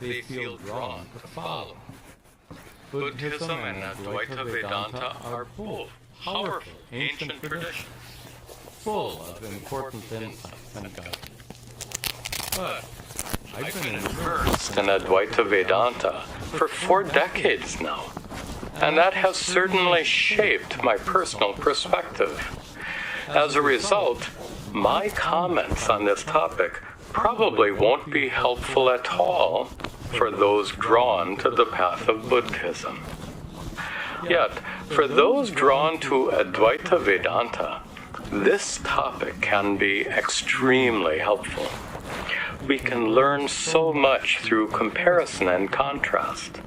they feel drawn to follow. Buddhism and Advaita Vedanta are both powerful ancient traditions, full of important insights and guidance. But I've been immersed in Advaita Vedanta for 4 decades now, and that has certainly shaped my personal perspective. As a result, my comments on this topic probably won't be helpful at all for those drawn to the path of Buddhism. Yet, for those drawn to Advaita Vedanta, this topic can be extremely helpful. We can learn so much through comparison and contrast.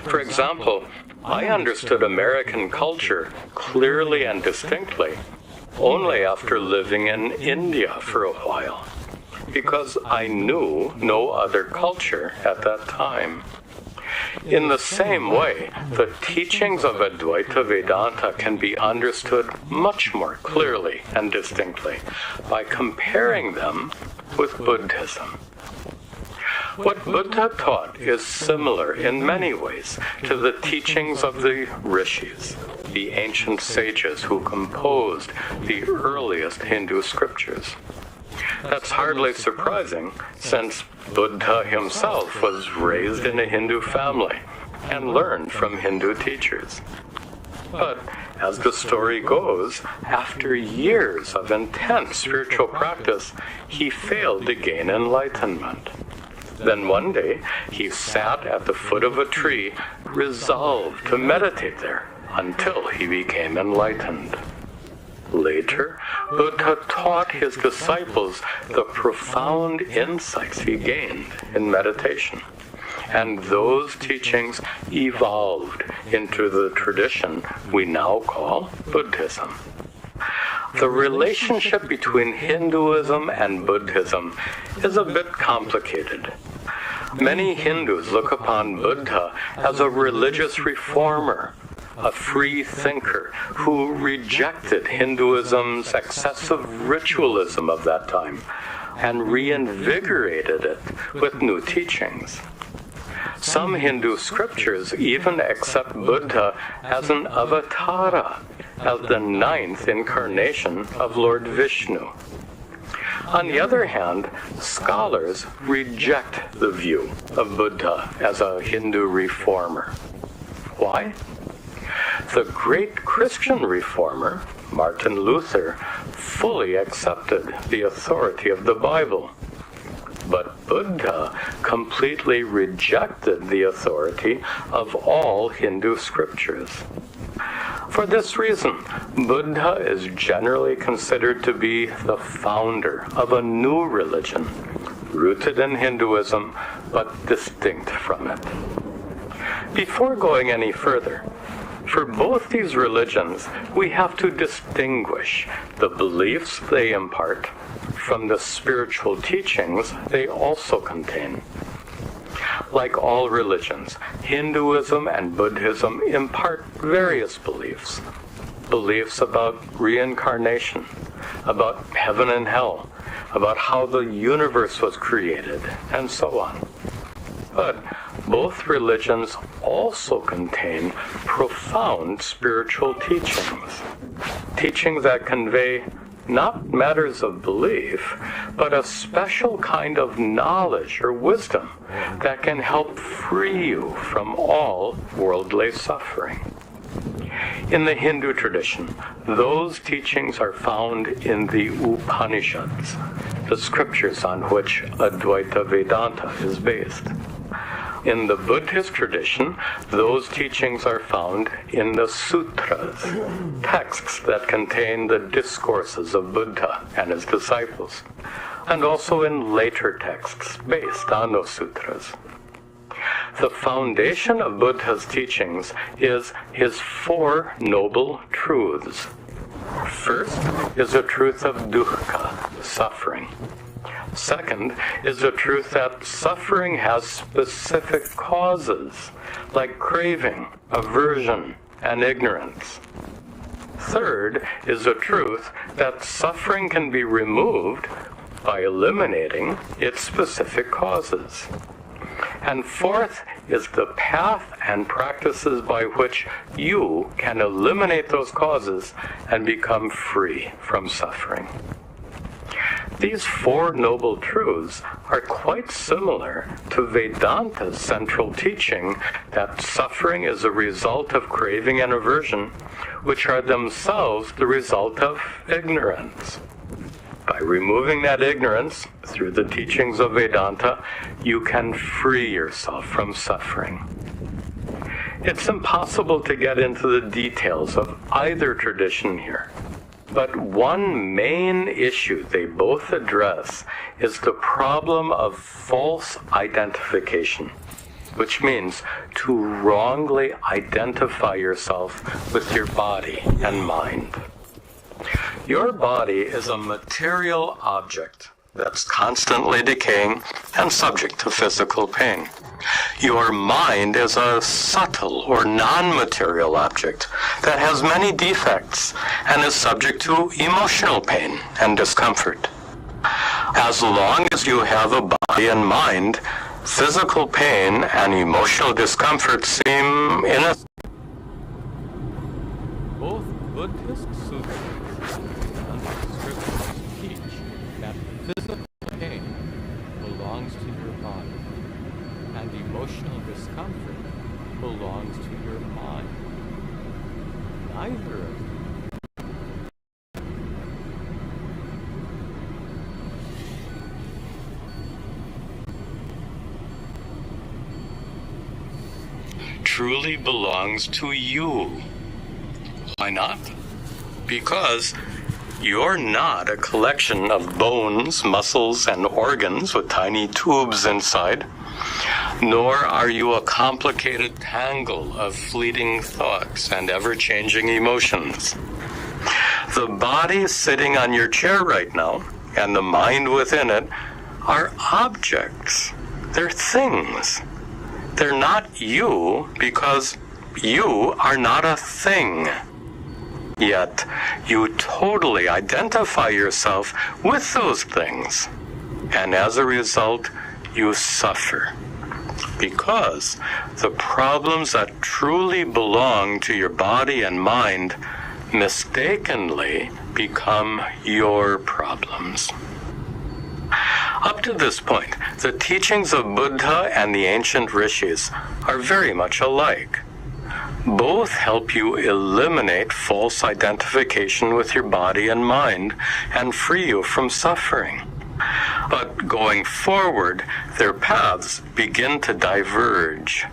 For example, I understood American culture clearly and distinctly only after living in India for a while, because I knew no other culture at that time. In the same way, the teachings of Advaita Vedanta can be understood much more clearly and distinctly by comparing them with Buddhism. What Buddha taught is similar in many ways to the teachings of the rishis, the ancient sages who composed the earliest Hindu scriptures. That's hardly surprising, since Buddha himself was raised in a Hindu family and learned from Hindu teachers. But, as the story goes, after years of intense spiritual practice, he failed to gain enlightenment. Then one day, he sat at the foot of a tree, resolved to meditate there until he became enlightened. Later, Buddha taught his disciples the profound insights he gained in meditation, and those teachings evolved into the tradition we now call Buddhism. The relationship between Hinduism and Buddhism is a bit complicated. Many Hindus look upon Buddha as a religious reformer, a free thinker who rejected Hinduism's excessive ritualism of that time and reinvigorated it with new teachings. Some Hindu scriptures even accept Buddha as an avatara, as the 9th incarnation of Lord Vishnu. On the other hand, scholars reject the view of Buddha as a Hindu reformer. Why? The great Christian reformer, Martin Luther, fully accepted the authority of the Bible. But Buddha completely rejected the authority of all Hindu scriptures. For this reason, Buddha is generally considered to be the founder of a new religion, rooted in Hinduism, but distinct from it. Before going any further, for both these religions, we have to distinguish the beliefs they impart from the spiritual teachings they also contain. Like all religions, Hinduism and Buddhism impart various beliefs. Beliefs about reincarnation, about heaven and hell, about how the universe was created, and so on. But both religions also contain profound spiritual teachings, teachings that convey not matters of belief, but a special kind of knowledge or wisdom that can help free you from all worldly suffering. In the Hindu tradition, those teachings are found in the Upanishads, the scriptures on which Advaita Vedanta is based. In the Buddhist tradition, those teachings are found in the sutras, texts that contain the discourses of Buddha and his disciples, and also in later texts based on those sutras. The foundation of Buddha's teachings is his 4 noble truths. First is the truth of dukkha, suffering. Second is the truth that suffering has specific causes, like craving, aversion, and ignorance. Third is the truth that suffering can be removed by eliminating its specific causes. And fourth is the path and practices by which you can eliminate those causes and become free from suffering. These four noble truths are quite similar to Vedanta's central teaching that suffering is a result of craving and aversion, which are themselves the result of ignorance. By removing that ignorance through the teachings of Vedanta, you can free yourself from suffering. It's impossible to get into the details of either tradition here, but one main issue they both address is the problem of false identification, which means to wrongly identify yourself with your body and mind. Your body is a material object that's constantly decaying and subject to physical pain. Your mind is a subtle or non-material object that has many defects and is subject to emotional pain and discomfort. As long as you have a body and mind, physical pain and emotional discomfort seem innocent. Both Buddhist sutras and scriptures teach that physical pain belongs to your body, and emotional discomfort belongs to your mind. Neither of them. Truly belongs to you. Why not? Because you're not a collection of bones, muscles, and organs with tiny tubes inside, nor are you a complicated tangle of fleeting thoughts and ever-changing emotions. The body sitting on your chair right now, and the mind within it, are objects. They're things. They're not you because you are not a thing. Yet, you totally identify yourself with those things. And as a result, you suffer. Because the problems that truly belong to your body and mind mistakenly become your problems. Up to this point, the teachings of Buddha and the ancient rishis are very much alike. Both help you eliminate false identification with your body and mind and free you from suffering. But going forward, their paths begin to diverge.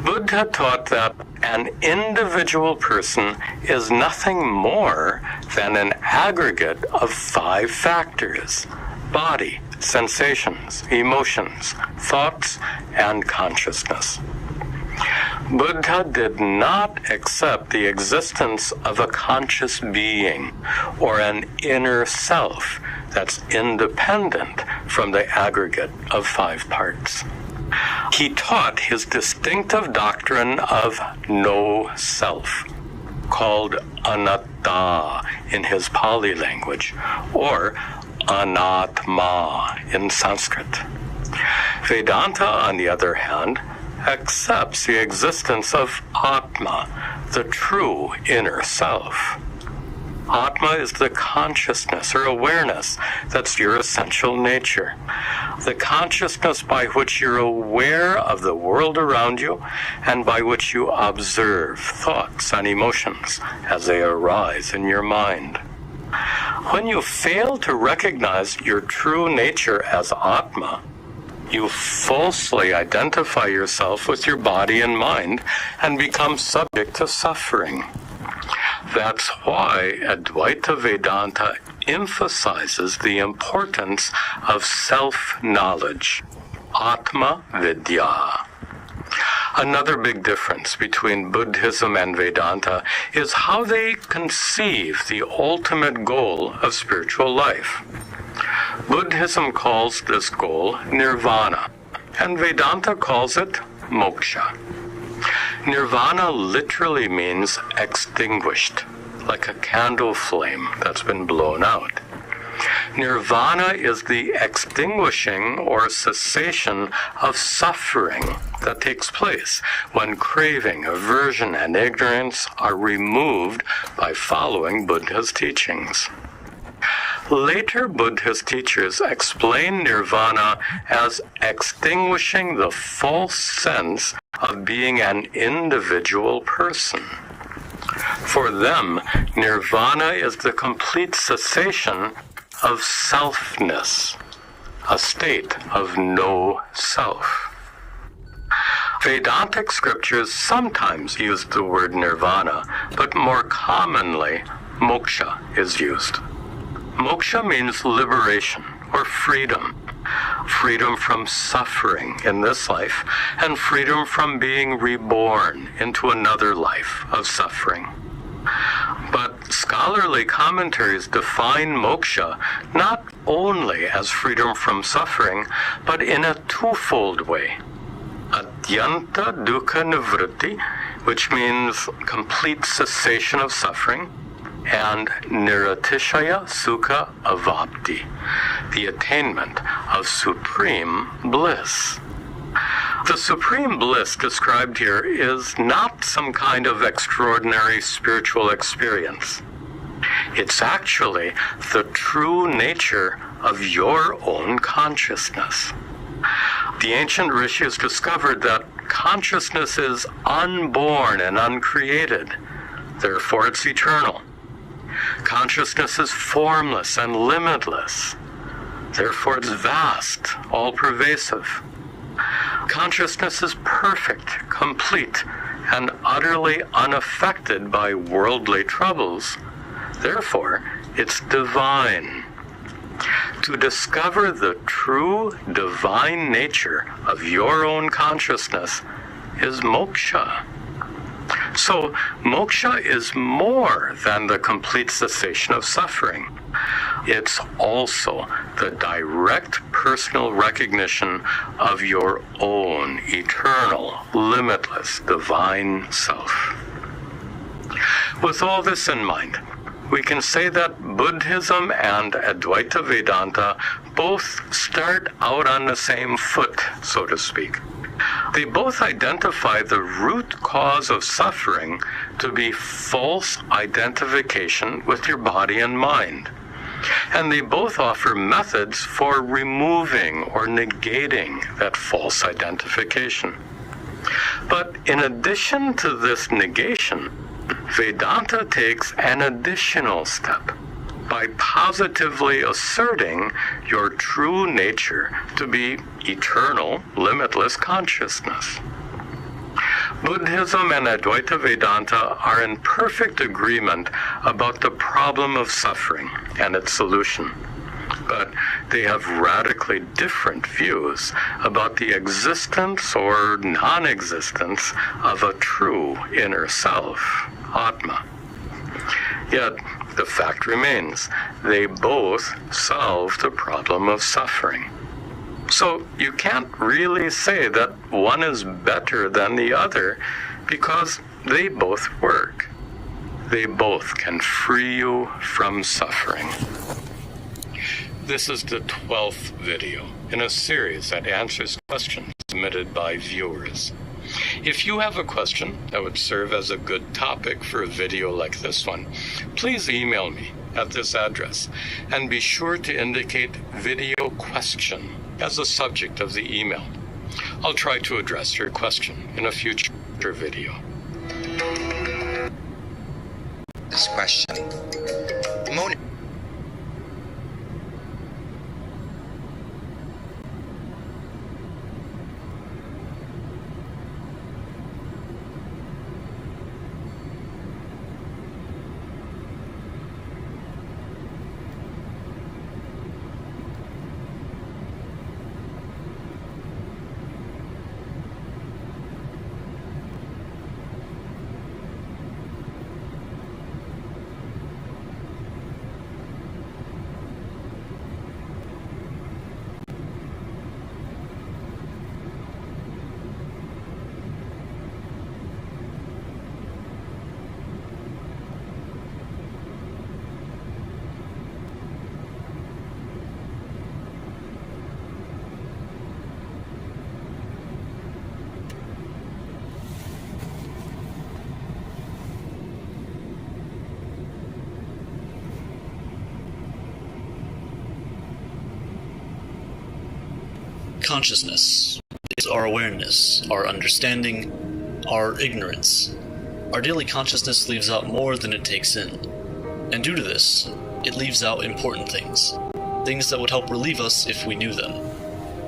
Buddha taught that an individual person is nothing more than an aggregate of 5 factors: body, sensations, emotions, thoughts, and consciousness. Buddha did not accept the existence of a conscious being or an inner self that's independent from the aggregate of 5 parts. He taught his distinctive doctrine of no self, called anatta in his Pali language, or anatma in Sanskrit. Vedanta, on the other hand, accepts the existence of Atma, the true inner self. Atma is the consciousness or awareness that's your essential nature. The consciousness by which you're aware of the world around you and by which you observe thoughts and emotions as they arise in your mind. When you fail to recognize your true nature as Atma, you falsely identify yourself with your body and mind and become subject to suffering. That's why Advaita Vedanta emphasizes the importance of self-knowledge, Atma Vidya. Another big difference between Buddhism and Vedanta is how they conceive the ultimate goal of spiritual life. Buddhism calls this goal nirvana, and Vedanta calls it moksha. Nirvana literally means extinguished, like a candle flame that's been blown out. Nirvana is the extinguishing or cessation of suffering that takes place when craving, aversion, and ignorance are removed by following Buddha's teachings. Later Buddhist teachers explain nirvana as extinguishing the false sense of being an individual person. For them, nirvana is the complete cessation of selfness, a state of no self. Vedantic scriptures sometimes use the word nirvana, but more commonly, moksha is used. Moksha means liberation or freedom. Freedom from suffering in this life, and freedom from being reborn into another life of suffering. But scholarly commentaries define moksha not only as freedom from suffering, but in a twofold way. Atyanta dukkha nivritti, which means complete cessation of suffering, and niratishaya sukha avapti, the attainment of supreme bliss. The supreme bliss described here is not some kind of extraordinary spiritual experience. It's actually the true nature of your own consciousness. The ancient rishis discovered that consciousness is unborn and uncreated, therefore it's eternal. Consciousness is formless and limitless, therefore it's vast, all-pervasive. Consciousness is perfect, complete, and utterly unaffected by worldly troubles, therefore it's divine. To discover the true divine nature of your own consciousness is moksha. So, moksha is more than the complete cessation of suffering. It's also the direct personal recognition of your own eternal, limitless, divine self. With all this in mind, we can say that Buddhism and Advaita Vedanta both start out on the same foot, so to speak. They both identify the root cause of suffering to be false identification with your body and mind. And they both offer methods for removing or negating that false identification. But in addition to this negation, Vedanta takes an additional step by positively asserting your true nature to be eternal, limitless consciousness. Buddhism and Advaita Vedanta are in perfect agreement about the problem of suffering and its solution, but they have radically different views about the existence or non-existence of a true inner self, Atma. Yet, the fact remains, they both solve the problem of suffering. So you can't really say that one is better than the other because they both work. They both can free you from suffering. This is the 12th video in a series that answers questions submitted by viewers. If you have a question that would serve as a good topic for a video like this one, please email me at this address and be sure to indicate video question as the subject of the email. I'll try to address your question in a future video. This question. Mona. Consciousness is our awareness, our understanding, our ignorance. Our daily consciousness leaves out more than it takes in. And due to this, it leaves out important things. Things that would help relieve us if we knew them.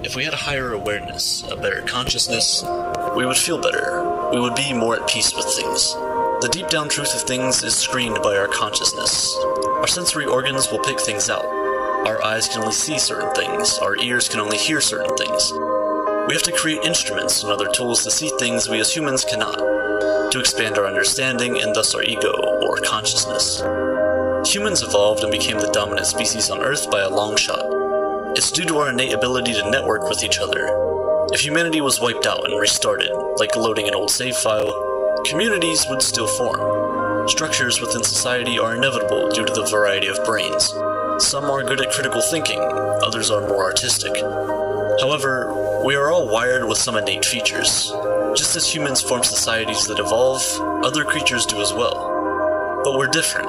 If we had a higher awareness, a better consciousness, we would feel better. We would be more at peace with things. The deep down truth of things is screened by our consciousness. Our sensory organs will pick things out. Our eyes can only see certain things. Our ears can only hear certain things. We have to create instruments and other tools to see things we as humans cannot, to expand our understanding and thus our ego, or consciousness. Humans evolved and became the dominant species on Earth by a long shot. It's due to our innate ability to network with each other. If humanity was wiped out and restarted, like loading an old save file, communities would still form. Structures within society are inevitable due to the variety of brains. Some are good at critical thinking, others are more artistic. However, we are all wired with some innate features. Just as humans form societies that evolve, other creatures do as well. But we're different.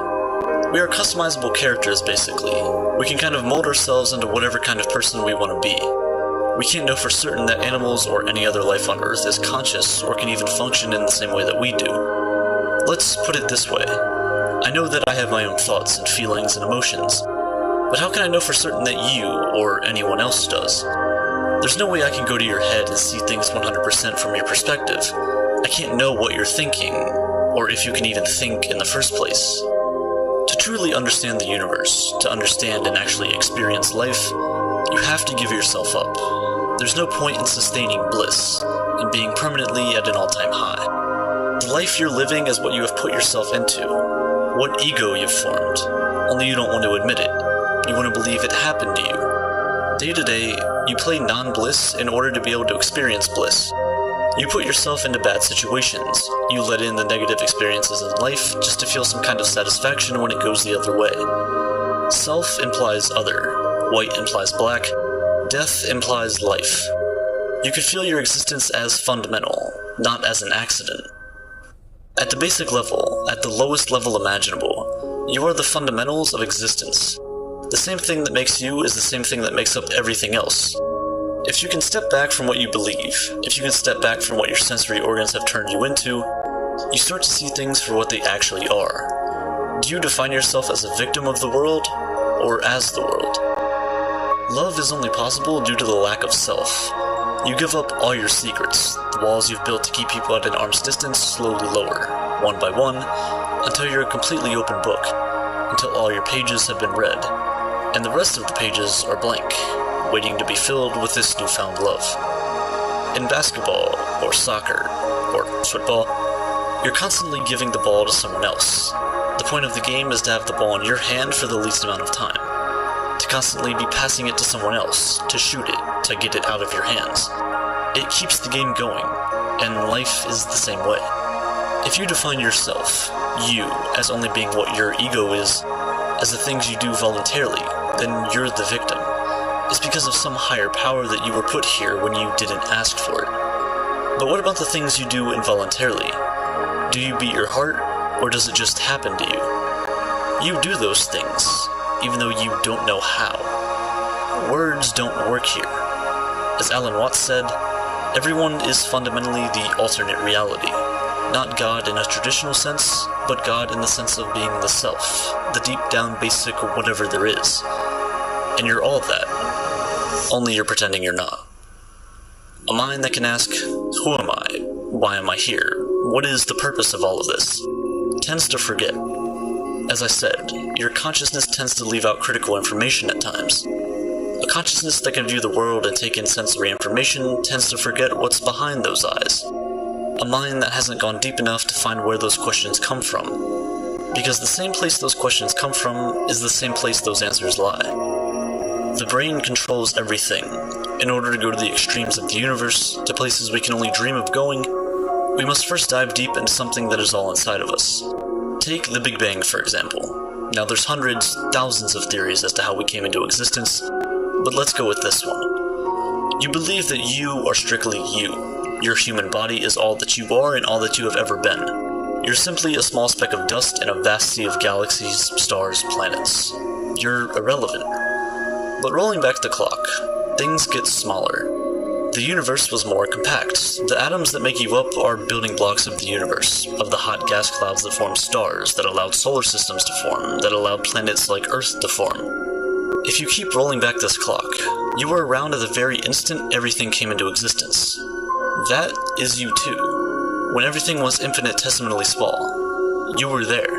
We are customizable characters, basically. We can kind of mold ourselves into whatever kind of person we want to be. We can't know for certain that animals or any other life on Earth is conscious or can even function in the same way that we do. Let's put it this way. I know that I have my own thoughts and feelings and emotions, but how can I know for certain that you, or anyone else, does? There's no way I can go to your head and see things 100% from your perspective. I can't know what you're thinking, or if you can even think in the first place. To truly understand the universe, to understand and actually experience life, you have to give yourself up. There's no point in sustaining bliss, and being permanently at an all-time high. The life you're living is what you have put yourself into, what ego you've formed, only you don't want to admit it. You want to believe it happened to you. Day to day, you play non-bliss in order to be able to experience bliss. You put yourself into bad situations. You let in the negative experiences in life just to feel some kind of satisfaction when it goes the other way. Self implies other. White implies black. Death implies life. You could feel your existence as fundamental, not as an accident. At the basic level, at the lowest level imaginable, you are the fundamentals of existence. The same thing that makes you is the same thing that makes up everything else. If you can step back from what you believe, if you can step back from what your sensory organs have turned you into, you start to see things for what they actually are. Do you define yourself as a victim of the world, or as the world? Love is only possible due to the lack of self. You give up all your secrets, the walls you've built to keep people at an arm's distance slowly lower, one by one, until you're a completely open book, until all your pages have been read, and the rest of the pages are blank, waiting to be filled with this newfound love. In basketball, or soccer, or football, you're constantly giving the ball to someone else. The point of the game is to have the ball in your hand for the least amount of time, to constantly be passing it to someone else, to shoot it, to get it out of your hands. It keeps the game going, and life is the same way. If you define yourself, you, as only being what your ego is, as the things you do voluntarily, then you're the victim. It's because of some higher power that you were put here when you didn't ask for it. But what about the things you do involuntarily? Do you beat your heart, or does it just happen to you? You do those things, even though you don't know how. Words don't work here. As Alan Watts said, everyone is fundamentally the alternate reality. Not God in a traditional sense, but God in the sense of being the self, the deep down basic whatever there is. And you're all that, only you're pretending you're not. A mind that can ask, who am I? Why am I here? What is the purpose of all of this? Tends to forget. As I said, your consciousness tends to leave out critical information at times. A consciousness that can view the world and take in sensory information tends to forget what's behind those eyes. A mind that hasn't gone deep enough to find where those questions come from. Because the same place those questions come from is the same place those answers lie. The brain controls everything. In order to go to the extremes of the universe, to places we can only dream of going, we must first dive deep into something that is all inside of us. Take the Big Bang, for example. Now there's hundreds, thousands of theories as to how we came into existence, but let's go with this one. You believe that you are strictly you. Your human body is all that you are and all that you have ever been. You're simply a small speck of dust in a vast sea of galaxies, stars, planets. You're irrelevant. But rolling back the clock, things get smaller. the universe was more compact. The atoms that make you up are building blocks of the universe, of the hot gas clouds that form stars, that allowed solar systems to form, that allowed planets like Earth to form. If you keep rolling back this clock, you were around at the very instant everything came into existence. That is you too. When everything was infinitesimally small, you were there.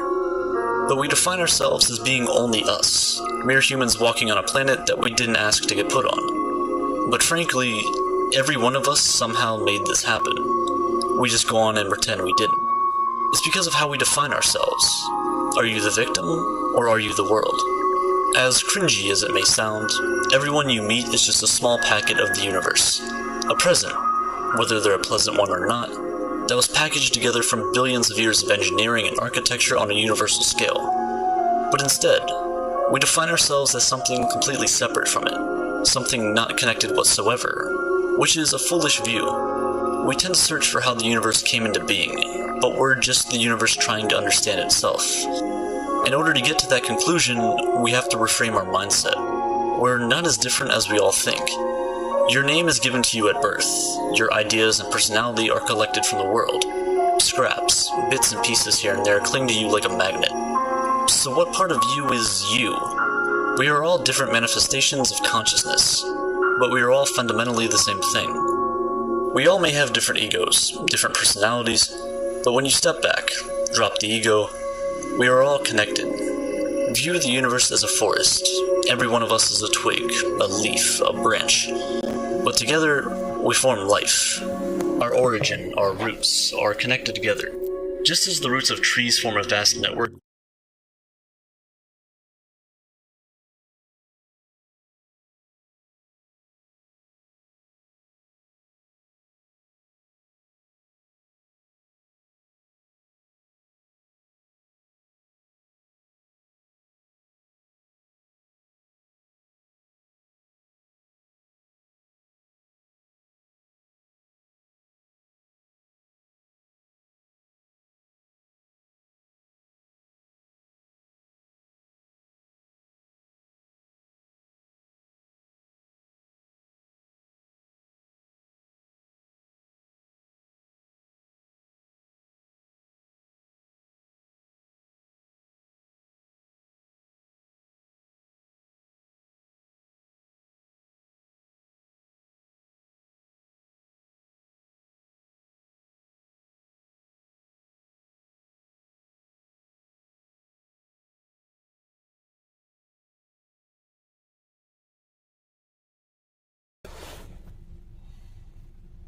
But we define ourselves as being only us, mere humans walking on a planet that we didn't ask to get put on. But frankly, every one of us somehow made this happen. We just go on and pretend we didn't. It's because of how we define ourselves. Are you the victim, or are you the world? As cringy as it may sound, everyone you meet is just a small packet of the universe. A present, whether they're a pleasant one or not, that was packaged together from billions of years of engineering and architecture on a universal scale. But instead, we define ourselves as something completely separate from it, something not connected whatsoever, which is a foolish view. We tend to search for how the universe came into being, but we're just the universe trying to understand itself. In order to get to that conclusion, we have to reframe our mindset. We're not as different as we all think. Your name is given to you at birth. Your ideas and personality are collected from the world. Scraps, bits and pieces here and there cling to you like a magnet. So what part of you is you? We are all different manifestations of consciousness, but we are all fundamentally the same thing. We all may have different egos, different personalities, but when you step back, drop the ego, we are all connected. View the universe as a forest. Every one of us is a twig, a leaf, a branch. But together, we form life. Our origin, our roots, are connected together. Just as the roots of trees form a vast network,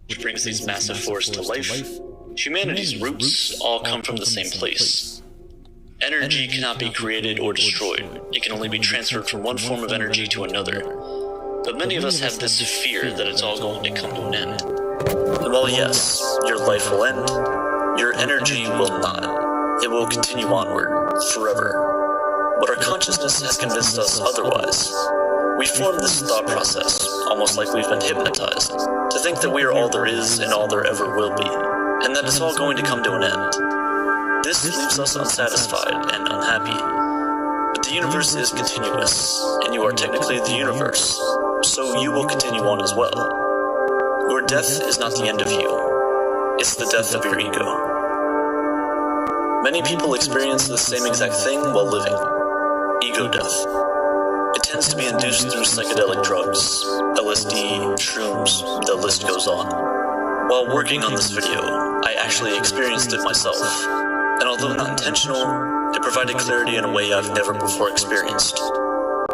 which brings these massive forests to life, humanity's roots all come from the same place. Energy cannot be created or destroyed. It can only be transferred from one form of energy to another. But many of us have this fear that it's all going to come to an end. And while yes, your life will end, your energy will not. It will continue onward, forever. But our consciousness has convinced us otherwise. We form this thought process, almost like we've been hypnotized, to think that we are all there is and all there ever will be, and that it's all going to come to an end. This leaves us unsatisfied and unhappy. But the universe is continuous, and you are technically the universe, so you will continue on as well. Your death is not the end of you, it's the death of your ego. Many people experience the same exact thing while living: ego death. It tends to be induced through psychedelic drugs, LSD, shrooms, the list goes on. While working on this video, I actually experienced it myself, and although not intentional, it provided clarity in a way I've never before experienced.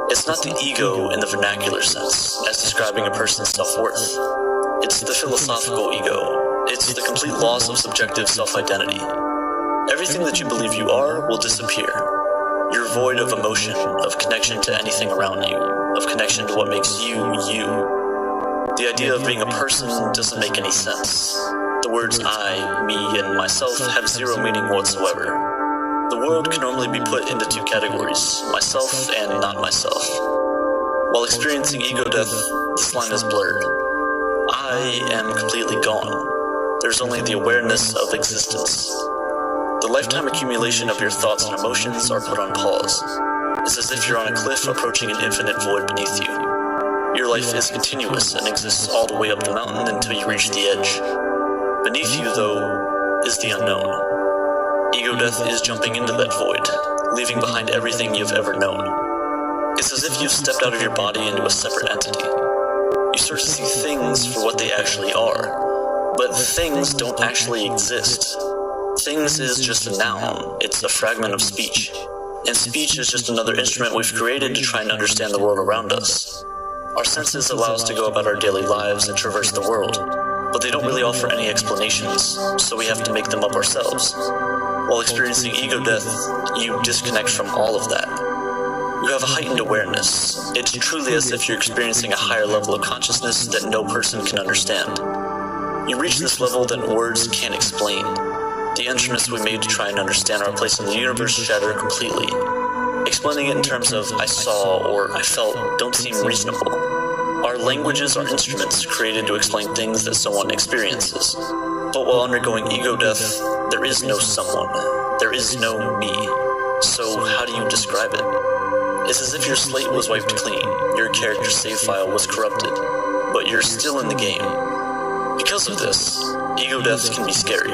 It's not the ego in the vernacular sense, as describing a person's self-worth. It's the philosophical ego. It's the complete loss of subjective self-identity. Everything that you believe you are will disappear. You're void of emotion, of connection to anything around you, of connection to what makes you, you. The idea of being a person doesn't make any sense. The words I, me, and myself have zero meaning whatsoever. The world can normally be put into two categories, myself and not myself. While experiencing ego death, this line is blurred. I am completely gone. There's only the awareness of existence. The lifetime accumulation of your thoughts and emotions are put on pause. It's as if you're on a cliff approaching an infinite void beneath you. Your life is continuous and exists all the way up the mountain until you reach the edge. Beneath you, though, is the unknown. Ego death is jumping into that void, leaving behind everything you've ever known. It's as if you've stepped out of your body into a separate entity. You start to see things for what they actually are, but things don't actually exist. Things is just a noun. It's a fragment of speech. And speech is just another instrument we've created to try and understand the world around us. Our senses allow us to go about our daily lives and traverse the world, but they don't really offer any explanations, so we have to make them up ourselves. While experiencing ego death, you disconnect from all of that. You have a heightened awareness. It's truly as if you're experiencing a higher level of consciousness that no person can understand. You reach this level that words can't explain. The instruments we made to try and understand our place in the universe shatter completely. Explaining it in terms of I saw or I felt don't seem reasonable. Our languages are instruments created to explain things that someone experiences. But while undergoing ego death, there is no someone. There is no me. So how do you describe it? It's as if your slate was wiped clean, your character's save file was corrupted, but you're still in the game. Because of this, ego death can be scary.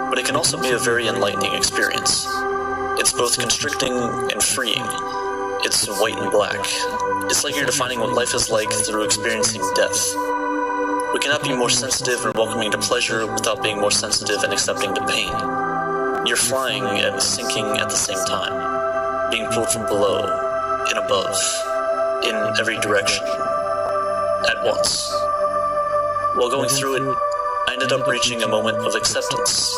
But it can also be a very enlightening experience. It's both constricting and freeing. It's white and black. It's like you're defining what life is like through experiencing death. We cannot be more sensitive and welcoming to pleasure without being more sensitive and accepting to pain. You're flying and sinking at the same time, being pulled from below and above, in every direction, at once. While going through it, I ended up reaching a moment of acceptance.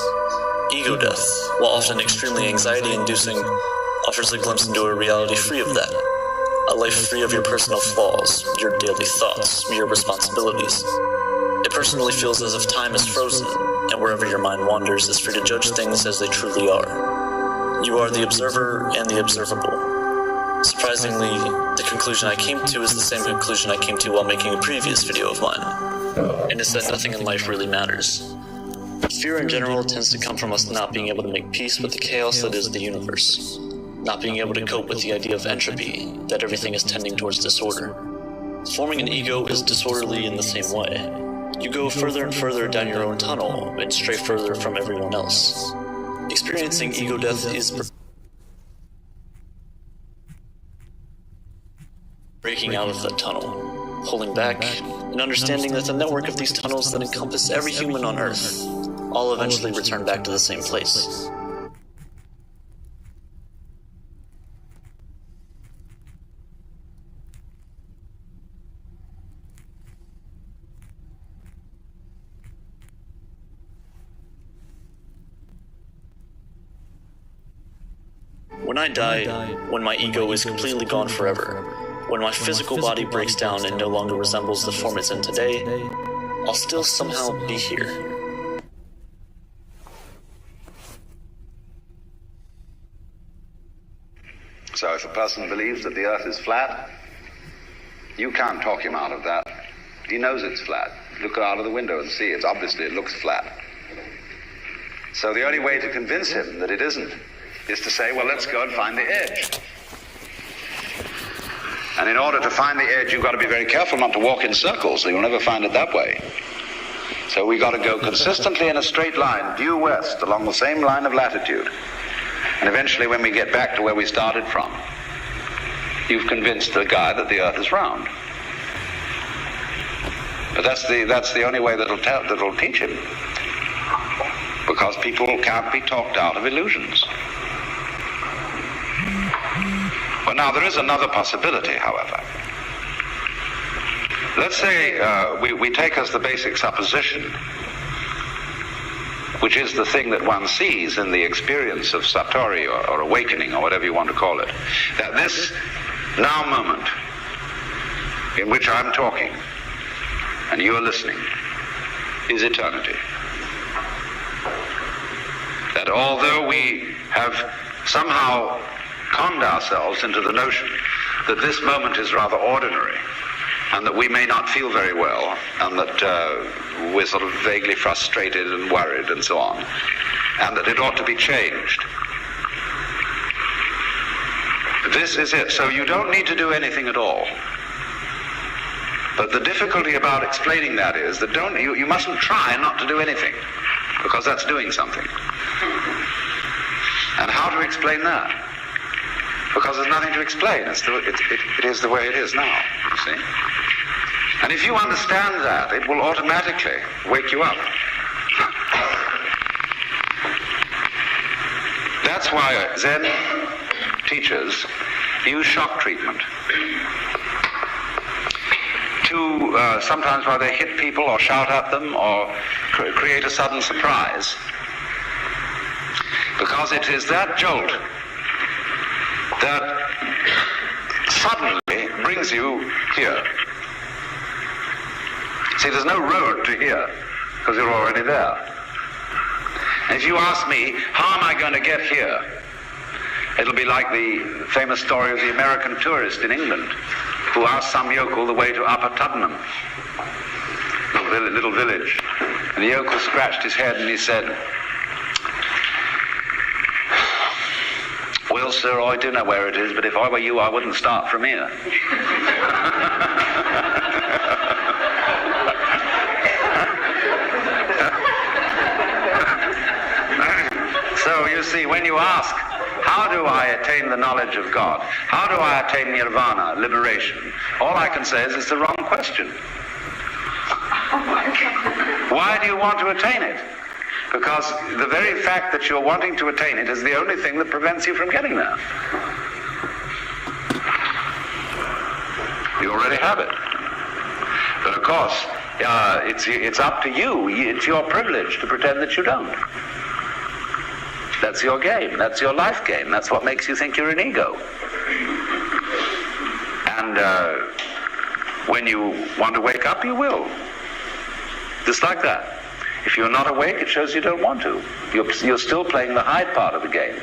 Ego death, while often extremely anxiety-inducing, offers a glimpse into a reality free of that. A life free of your personal flaws, your daily thoughts, your responsibilities. It personally feels as if time is frozen, and wherever your mind wanders is free to judge things as they truly are. You are the observer and the observable. Surprisingly, the conclusion I came to is the same conclusion I came to while making a previous video of mine, and it's that nothing in life really matters. Fear in general tends to come from us not being able to make peace with the chaos that is the universe, not being able to cope with the idea of entropy, that everything is tending towards disorder. Forming an ego is disorderly in the same way. You go further and further down your own tunnel and stray further from everyone else. Experiencing ego death is breaking out of that tunnel, pulling back, and understanding that the network of these tunnels that encompass every human on Earth all eventually return back to the same place. When I die, when my ego is completely gone forever, when my physical body breaks down and no longer resembles the form it's in today, I'll still somehow be here. So if a person believes that the earth is flat, you can't talk him out of that. He knows it's flat. Look out of the window and see. It looks flat. So the only way to convince him that it isn't is to say, well, let's go and find the edge. And in order to find the edge, you've got to be very careful not to walk in circles, so you'll never find it that way. So we've got to go consistently in a straight line, due west, along the same line of latitude. And eventually, when we get back to where we started from, you've convinced the guy that the earth is round. But that's the only way that'll teach him. Because people can't be talked out of illusions. Well, now, there is another possibility, however. Let's say we take as the basic supposition, which is the thing that one sees in the experience of Satori or awakening or whatever you want to call it, that this now moment in which I'm talking and you are listening is eternity. That although we have somehow conned ourselves into the notion that this moment is rather ordinary, and that we may not feel very well, and that we're sort of vaguely frustrated and worried and so on, and that it ought to be changed. This is it. So you don't need to do anything at all. But the difficulty about explaining that is that you mustn't try not to do anything, because that's doing something. And how to explain that? Because there's nothing to explain. It is the way it is now, you see. And if you understand that, it will automatically wake you up. That's why Zen teachers use shock treatment to sometimes while they hit people or shout at them or create a sudden surprise, because it is that jolt that suddenly brings you here. See, there's no road to here because you're already there. And if you ask me, how am I going to get here? It'll be like the famous story of the American tourist in England who asked some yokel the way to Upper Tuddenham, little village. And the yokel scratched his head and he said, "Well, sir, I do know where it is, but if I were you, I wouldn't start from here." So you see, when you ask, how do I attain the knowledge of God? How do I attain nirvana, liberation? All I can say is it's the wrong question. Why do you want to attain it? Because the very fact that you're wanting to attain it is the only thing that prevents you from getting there. You already have it. But of course, it's up to you. It's your privilege to pretend that you don't. That's your game. That's your life game. That's what makes you think you're an ego. And when you want to wake up, you will. Just like that. If you're not awake, it shows you don't want to. You're still playing the hide part of the game.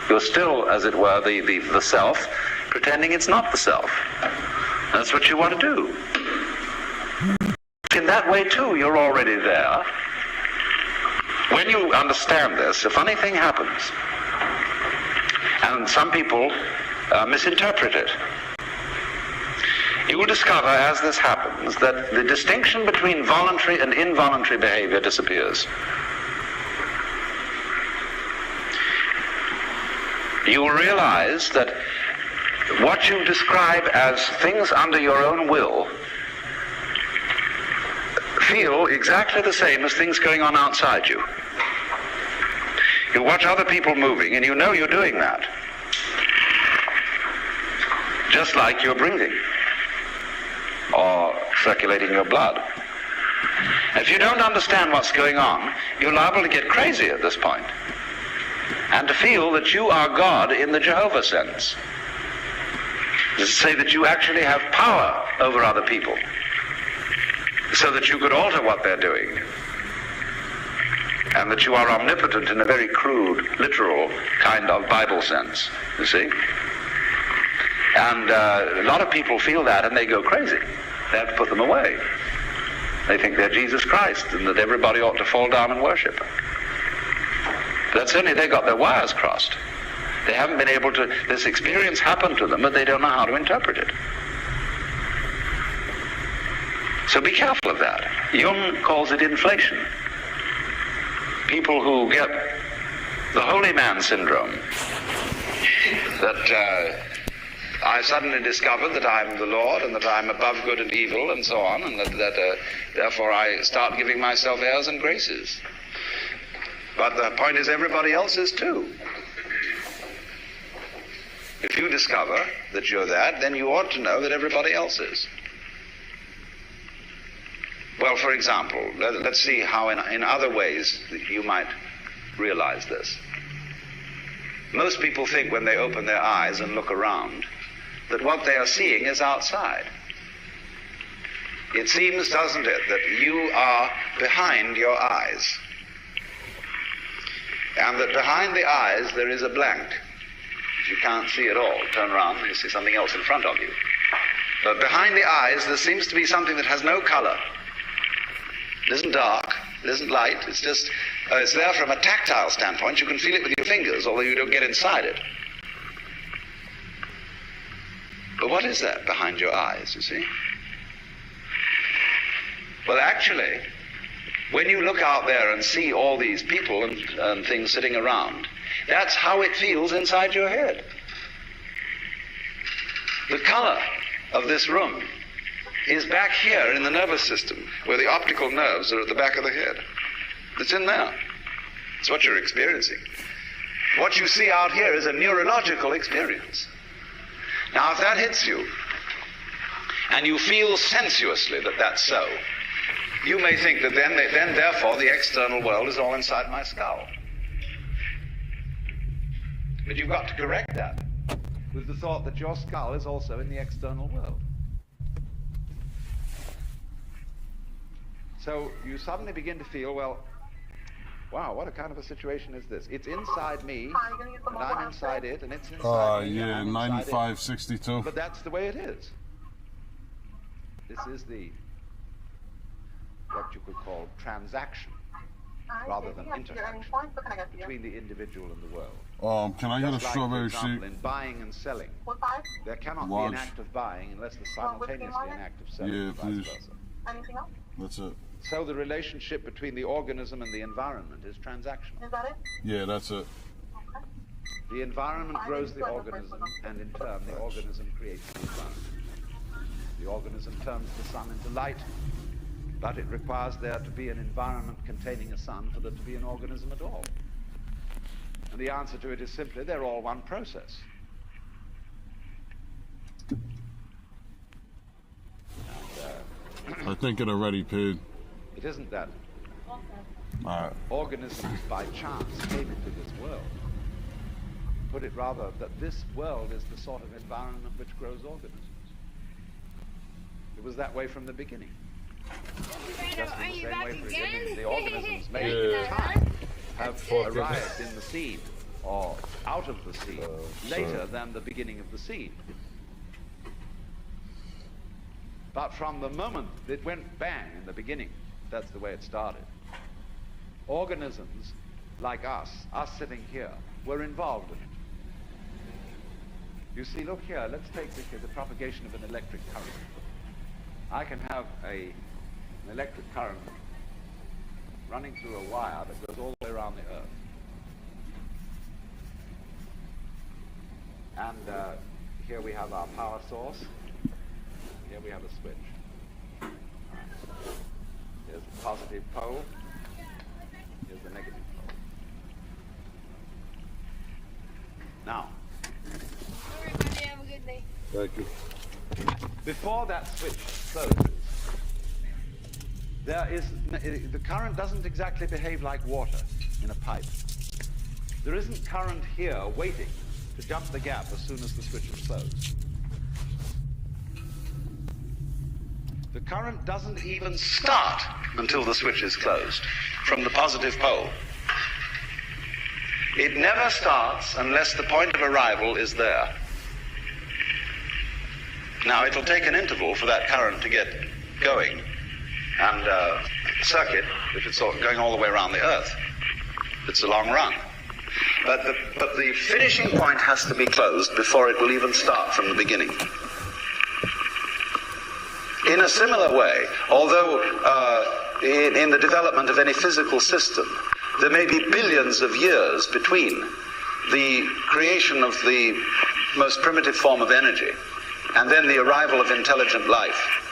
You're still, as it were, the self, pretending it's not the self. That's what you want to do. In that way, too, you're already there. When you understand this, a funny thing happens. And some people misinterpret it. You will discover, as this happens, that the distinction between voluntary and involuntary behavior disappears. You will realize that what you describe as things under your own will feel exactly the same as things going on outside you. You watch other people moving and you know you're doing that. Just like you're breathing or circulating your blood. If you don't understand what's going on, you're liable to get crazy at this point and to feel that you are God in the Jehovah sense. To say that you actually have power over other people so that you could alter what they're doing, and that you are omnipotent in a very crude, literal kind of Bible sense, you see. And a lot of people feel that and they go crazy. They have to put them away. They think they're Jesus Christ and that everybody ought to fall down and worship. That's only they got their wires crossed. They haven't been able to, this experience happened to them, but they don't know how to interpret it. So be careful of that. Jung calls it inflation. People who get the holy man syndrome, that I suddenly discovered that I'm the Lord and that I'm above good and evil and so on, and that therefore I start giving myself airs and graces. But the point is everybody else is too. If you discover that you're that, then you ought to know that everybody else is. Well, for example, let's see how in other ways you might realize this. Most people think when they open their eyes and look around that what they are seeing is outside. It seems, doesn't it, that you are behind your eyes. And that behind the eyes there is a blank. You can't see at all. Turn around and you see something else in front of you. But behind the eyes there seems to be something that has no color. It isn't dark, it isn't light, it's just, it's there from a tactile standpoint. You can feel it with your fingers, although you don't get inside it. But what is that behind your eyes, you see? Well, actually, when you look out there and see all these people and things sitting around, that's how it feels inside your head. The color of this room is back here in the nervous system, where the optical nerves are at the back of the head. It's in there. It's what you're experiencing. What you see out here is a neurological experience. Now, if that hits you, and you feel sensuously that that's so, you may think that then therefore, the external world is all inside my skull. But you've got to correct that with the thought that your skull is also in the external world. So you suddenly begin to feel, well, wow, what a kind of a situation is this? It's inside me, and I'm inside it, and it's inside me. Yeah, 9562. But that's the way it is. This is what you could call transaction, rather than interaction, between the individual and the world. Can I get a Just like, strawberry for example, shake? in buying and selling, there cannot Large. be an act of buying unless there's simultaneously an act of selling, Yeah, and vice please. versa. Anything else? That's it. So the relationship between the organism and the environment is transactional. Is that it? Yeah, that's it. Okay. The environment grows the organism, and in turn the organism creates the environment. The organism turns the sun into light, but it requires there to be an environment containing a sun for there to be an organism at all. And the answer to it is simply, they're all one process. I think it already paid. It isn't that Alright. organisms by chance came into this world. Put it rather that this world is the sort of environment which grows organisms. It was that way from the beginning. Just in the same way, for example, the organisms made in time have arrived in the seed, or out of the seed, later than the beginning of the seed. But from the moment it went bang in the beginning, that's the way it started. Organisms like us sitting here, were involved in it. You see, look here, let's take the propagation of an electric current. I can have an electric current running through a wire that goes all the way around the Earth. And here we have our power source. Here we have a switch. Here's the positive pole. Here's the negative pole. Now, Have a good day. Thank you. before that switch closes, the current doesn't exactly behave like water in a pipe. There isn't current here waiting to jump the gap as soon as the switch is closed. The current doesn't even start until the switch is closed from the positive pole. It never starts unless the point of arrival is there. Now, it'll take an interval for that current to get going, and circuit, if it's going all the way around the Earth. It's a long run. But the finishing point has to be closed before it will even start from the beginning. In a similar way, although in the development of any physical system, there may be billions of years between the creation of the most primitive form of energy and then the arrival of intelligent life.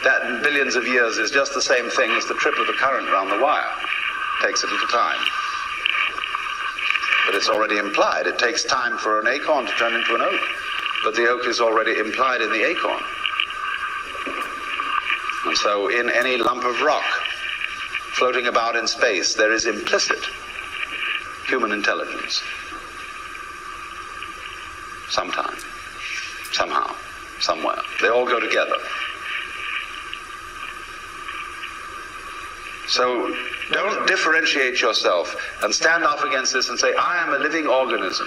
That billions of years is just the same thing as the trip of the current around the wire. It takes a little time. But it's already implied. It takes time for an acorn to turn into an oak. But the oak is already implied in the acorn. And so in any lump of rock floating about in space, there is implicit human intelligence. Sometime, somehow, somewhere. They all go together. So don't differentiate yourself and stand off against this and say, I am a living organism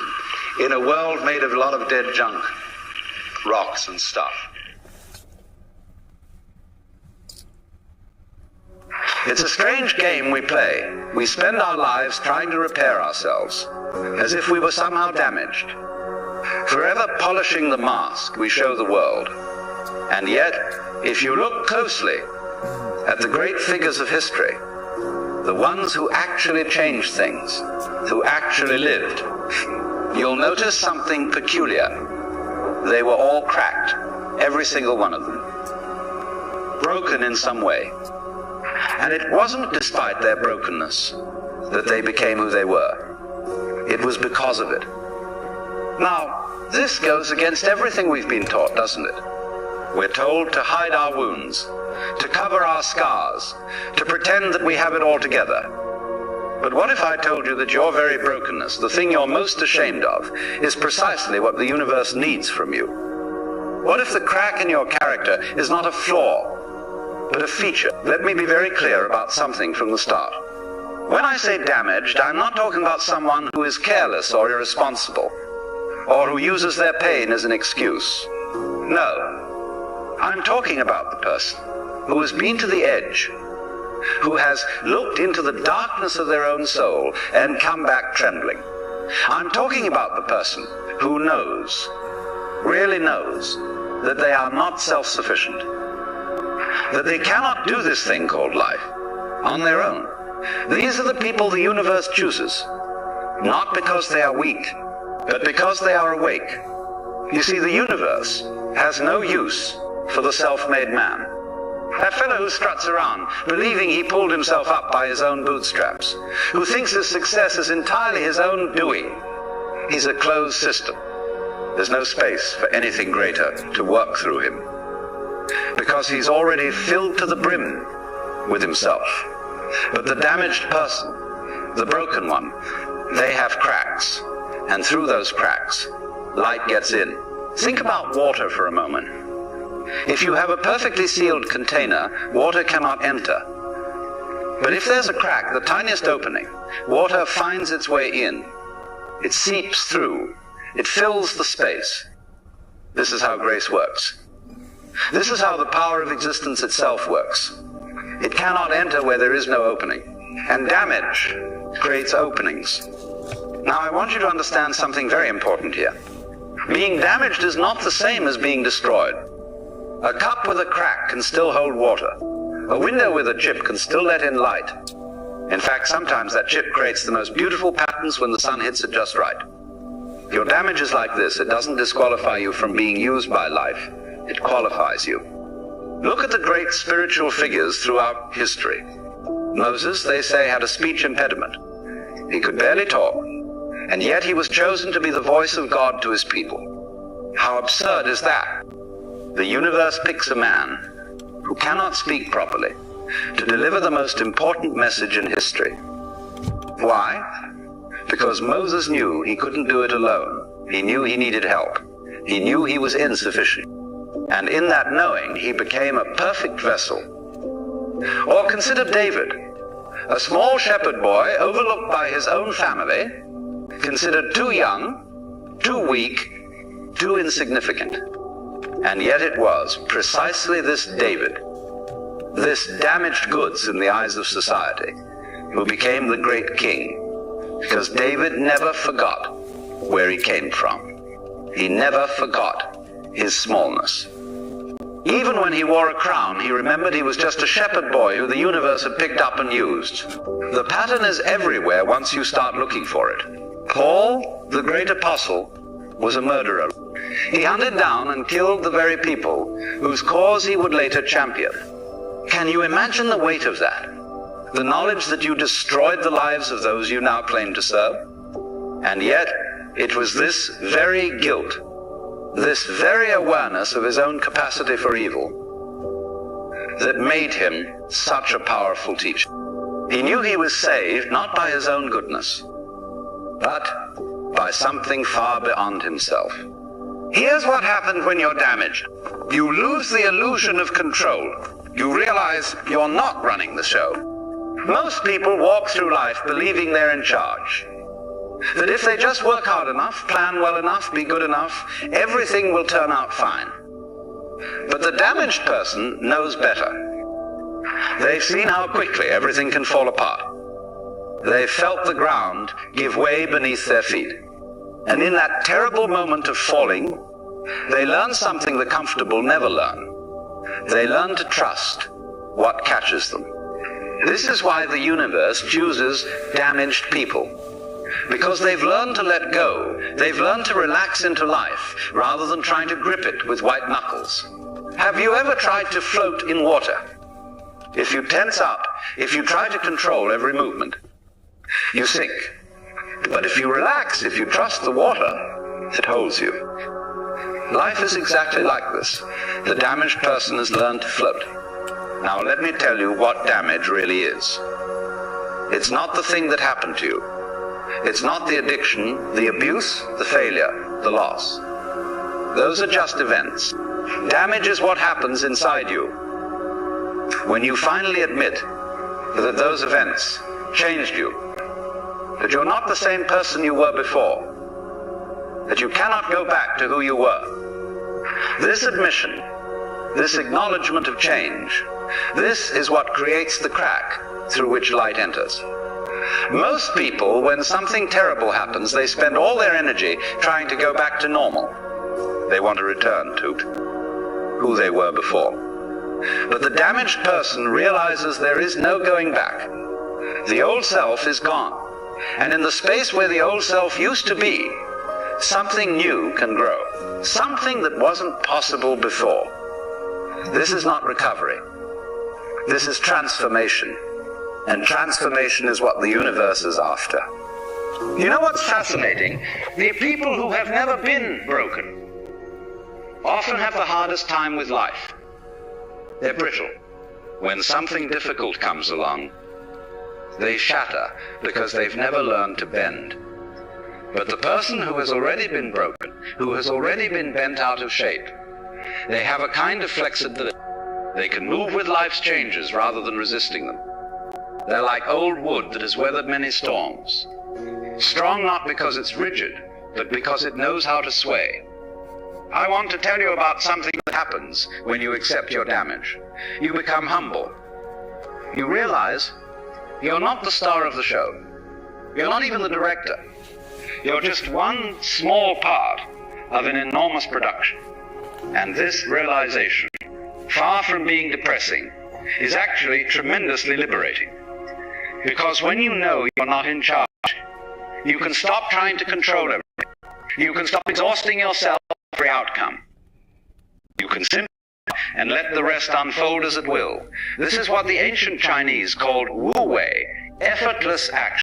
in a world made of a lot of dead junk, rocks and stuff. It's a strange game we play. We spend our lives trying to repair ourselves, as if we were somehow damaged. Forever polishing the mask we show the world. And yet, if you look closely, at the great figures of history, the ones who actually changed things, who actually lived, you'll notice something peculiar. They were all cracked, every single one of them, broken in some way. And it wasn't despite their brokenness that they became who they were. It was because of it. Now, this goes against everything we've been taught, doesn't it? We're told to hide our wounds, to cover our scars, to pretend that we have it all together. But what if I told you that your very brokenness, the thing you're most ashamed of, is precisely what the universe needs from you? What if the crack in your character is not a flaw, but a feature? Let me be very clear about something from the start. When I say damaged, I'm not talking about someone who is careless or irresponsible, or who uses their pain as an excuse. No. I'm talking about the person who has been to the edge, who has looked into the darkness of their own soul and come back trembling. I'm talking about the person who knows, really knows, that they are not self-sufficient, that they cannot do this thing called life on their own. These are the people the universe chooses, not because they are weak, but because they are awake. You see, the universe has no use for the self-made man. That fellow who struts around, believing he pulled himself up by his own bootstraps, who thinks his success is entirely his own doing. He's a closed system. There's no space for anything greater to work through him, because he's already filled to the brim with himself. But the damaged person, the broken one, they have cracks, and through those cracks, light gets in. Think about water for a moment. If you have a perfectly sealed container, water cannot enter. But if there's a crack, the tiniest opening, water finds its way in. It seeps through. It fills the space. This is how grace works. This is how the power of existence itself works. It cannot enter where there is no opening. And damage creates openings. Now I want you to understand something very important here. Being damaged is not the same as being destroyed. A cup with a crack can still hold water. A window with a chip can still let in light. In fact, sometimes that chip creates the most beautiful patterns when the sun hits it just right. Your damage is like this. It doesn't disqualify you from being used by life. It qualifies you. Look at the great spiritual figures throughout history. Moses, they say, had a speech impediment. He could barely talk, and yet he was chosen to be the voice of God to his people. How absurd is that? The universe picks a man who cannot speak properly to deliver the most important message in history. Why? Because Moses knew he couldn't do it alone. He knew he needed help. He knew he was insufficient. And in that knowing, he became a perfect vessel. Or consider David, a small shepherd boy overlooked by his own family, considered too young, too weak, too insignificant. And yet it was precisely this David, this damaged goods in the eyes of society, who became the great king. Because David never forgot where he came from. He never forgot his smallness. Even when he wore a crown, he remembered he was just a shepherd boy who the universe had picked up and used. The pattern is everywhere once you start looking for it. Paul, the great apostle, was a murderer. He hunted down and killed the very people whose cause he would later champion. Can you imagine the weight of that? The knowledge that you destroyed the lives of those you now claim to serve? And yet, it was this very guilt, this very awareness of his own capacity for evil, that made him such a powerful teacher. He knew he was saved not by his own goodness, but by something far beyond himself. Here's what happens when you're damaged. You lose the illusion of control. You realize you're not running the show. Most people walk through life believing they're in charge. That if they just work hard enough, plan well enough, be good enough, everything will turn out fine. But the damaged person knows better. They've seen how quickly everything can fall apart. They've felt the ground give way beneath their feet. And in that terrible moment of falling, they learn something the comfortable never learn. They learn to trust. what catches them. This is why the universe chooses damaged people. Because they've learned to let go, they've learned to relax into life, rather than trying to grip it with white knuckles. Have you ever tried to float in water? If you tense up, if you try to control every movement, you sink. But if you relax, if you trust the water, it holds you. Life is exactly like this. The damaged person has learned to float. Now let me tell you what damage really is. It's not the thing that happened to you. It's not the addiction, the abuse, the failure, the loss. Those are just events. Damage is what happens inside you. When you finally admit that those events changed you, that you're not the same person you were before, that you cannot go back to who you were. This admission, this acknowledgement of change, this is what creates the crack through which light enters. Most people, when something terrible happens, they spend all their energy trying to go back to normal. They want to return to who they were before. But the damaged person realizes there is no going back. The old self is gone. And in the space where the old self used to be, something new can grow. Something that wasn't possible before. This is not recovery. This is transformation. And transformation is what the universe is after. You know what's fascinating? The people who have never been broken often have the hardest time with life. They're brittle. When something difficult comes along, they shatter because they've never learned to bend. But the person who has already been broken, who has already been bent out of shape, they have a kind of flexibility. They can move with life's changes rather than resisting them. They're like old wood that has weathered many storms. Strong not because it's rigid, but because it knows how to sway. I want to tell you about something that happens when you accept your damage. You become humble. You realize you're not the star of the show. You're not even the director. You're just one small part of an enormous production. And this realization, far from being depressing, is actually tremendously liberating. Because when you know you're not in charge, you can stop trying to control everything. You can stop exhausting yourself for every outcome. You can simply and let the rest unfold as it will. This is what the ancient Chinese called Wu Wei, effortless action.